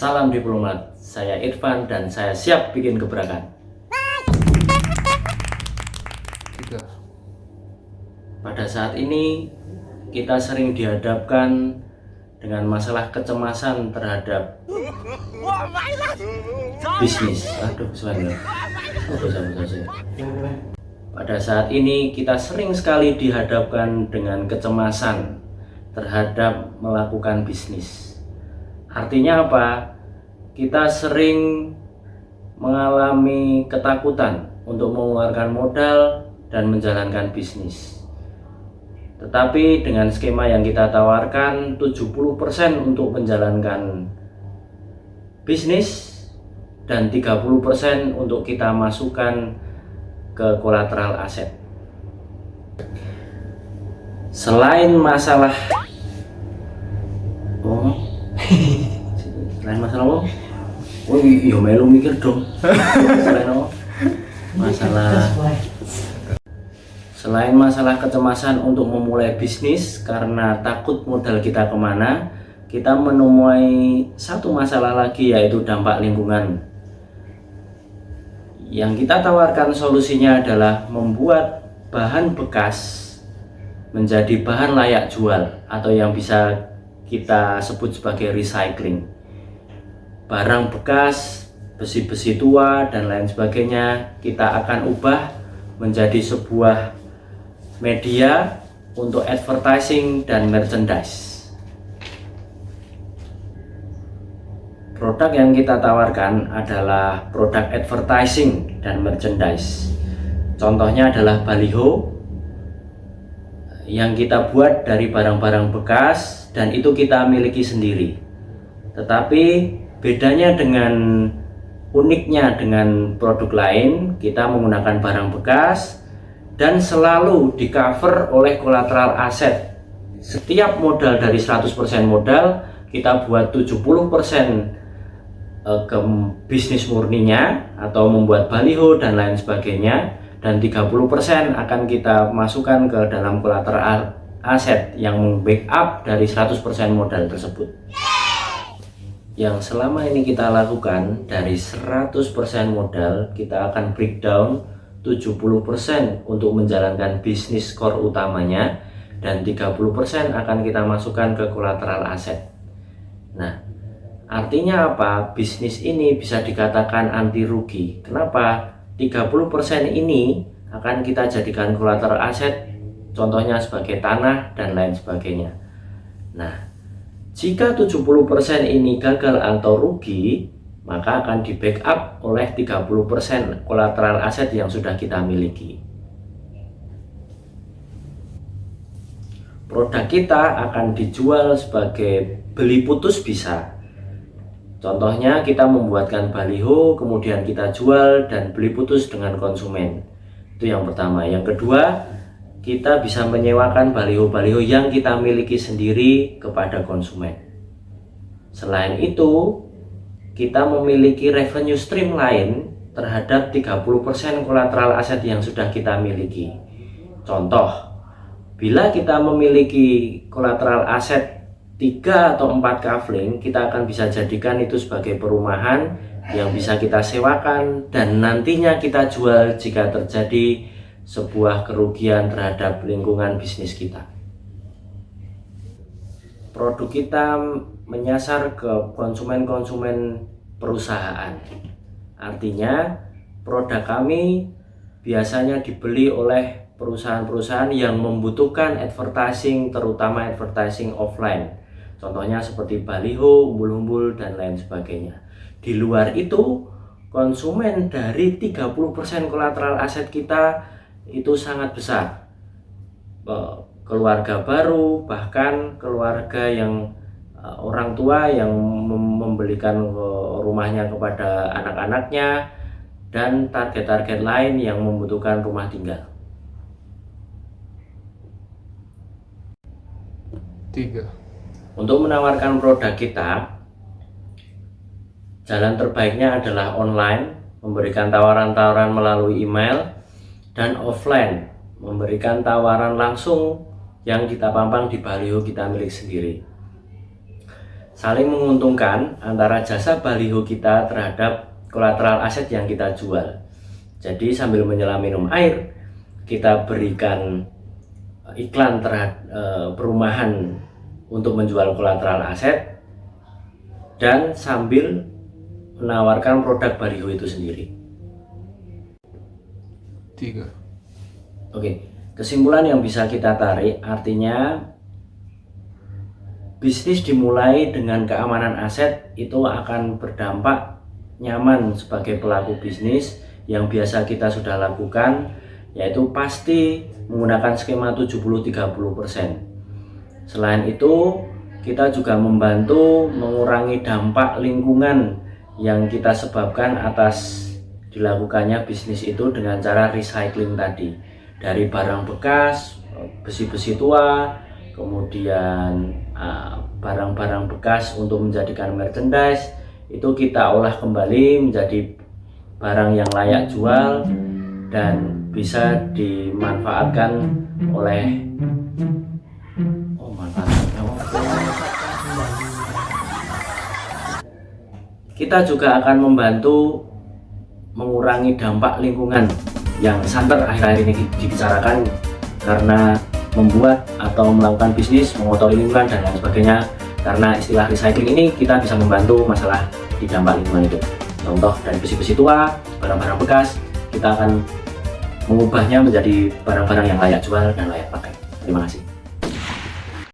Salam diplomat, saya Irfan dan saya siap bikin gebrakan. Pada saat ini kita sering dihadapkan dengan masalah kecemasan terhadap bisnis. Pada saat ini kita sering sekali dihadapkan dengan kecemasan terhadap melakukan bisnis. Artinya apa? Kita sering mengalami ketakutan untuk mengeluarkan modal dan menjalankan bisnis. Tetapi dengan skema yang kita tawarkan 70% untuk menjalankan bisnis dan 30% untuk kita masukkan ke kolateral aset. Selain masalah iya melu mikir dong. Selain masalah kecemasan untuk memulai bisnis karena takut modal kita kemana, kita menemui satu masalah lagi, yaitu dampak lingkungan. Yang kita tawarkan solusinya adalah membuat bahan bekas menjadi bahan layak jual atau yang bisa kita sebut sebagai recycling. Barang bekas, besi-besi tua dan lain sebagainya kita akan ubah menjadi sebuah media untuk advertising dan merchandise. Produk yang kita tawarkan adalah produk advertising dan merchandise. Contohnya adalah baliho yang kita buat dari barang-barang bekas dan itu kita miliki sendiri. Tetapi bedanya dengan uniknya dengan produk lain, kita menggunakan barang bekas dan selalu di cover oleh kolateral aset. Setiap modal dari 100% modal kita buat 70% ke bisnis murninya atau membuat baliho dan lain sebagainya, dan 30% akan kita masukkan ke dalam kolateral aset yang membackup dari 100% modal tersebut. Yang selama ini kita lakukan dari 100% modal kita akan breakdown 70% untuk menjalankan bisnis core utamanya dan 30% akan kita masukkan ke kolateral aset. Nah, artinya apa? Bisnis ini bisa dikatakan anti rugi. Kenapa? 30% ini akan kita jadikan kolateral aset, contohnya sebagai tanah dan lain sebagainya. Nah, jika 70% ini gagal atau rugi, maka akan di backup oleh 30% kolateral aset yang sudah kita miliki. Produk kita akan dijual sebagai beli putus bisa. Contohnya kita membuatkan baliho, kemudian kita jual dan beli putus dengan konsumen. Itu yang pertama. Yang kedua, kita bisa menyewakan baliho-baliho yang kita miliki sendiri kepada konsumen. Selain itu, kita memiliki revenue stream lain terhadap 30% kolateral aset yang sudah kita miliki. Contoh, bila kita memiliki kolateral aset 3 atau 4 kafling, kita akan bisa jadikan itu sebagai perumahan yang bisa kita sewakan dan nantinya kita jual jika terjadi sebuah kerugian terhadap lingkungan bisnis kita. Produk kita menyasar ke konsumen-konsumen perusahaan. Artinya produk kami biasanya dibeli oleh perusahaan-perusahaan yang membutuhkan advertising, terutama advertising offline. Contohnya seperti baliho, umbul-umbul dan lain sebagainya. Di luar itu, konsumen dari 30% kolateral aset kita itu sangat besar. Keluarga baru, bahkan keluarga yang orang tua yang membelikan rumahnya kepada anak-anaknya, dan target-target lain yang membutuhkan rumah tinggal. 3. Untuk menawarkan produk kita, jalan terbaiknya adalah online, memberikan tawaran-tawaran melalui email, dan offline, memberikan tawaran langsung yang kita pampang di baliho kita milik sendiri. saling menguntungkan antara jasa baliho kita terhadap kolateral aset yang kita jual. Jadi sambil menyelam minum air, kita berikan iklan terhadap perumahan untuk menjual kolateral aset, dan sambil menawarkan produk baliho itu sendiri. 3. Oke, kesimpulan yang bisa kita tarik artinya bisnis dimulai dengan keamanan aset itu akan berdampak nyaman sebagai pelaku bisnis yang biasa kita sudah lakukan, yaitu pasti menggunakan skema 70-30%. Selain itu, kita juga membantu mengurangi dampak lingkungan yang kita sebabkan atas dilakukannya bisnis itu dengan cara recycling tadi. Dari barang bekas, besi-besi tua, kemudian barang-barang bekas untuk menjadikan merchandise, itu kita olah kembali menjadi barang yang layak jual dan bisa dimanfaatkan oleh kita juga akan membantu mengurangi dampak lingkungan yang santer akhir-akhir ini dibicarakan karena membuat atau melakukan bisnis mengotori lingkungan dan lain sebagainya. Karena istilah recycling ini kita bisa membantu masalah di dampak lingkungan itu. Contoh dari besi-besi tua, barang-barang bekas, kita akan mengubahnya menjadi barang-barang yang layak jual dan layak pakai. Terima kasih.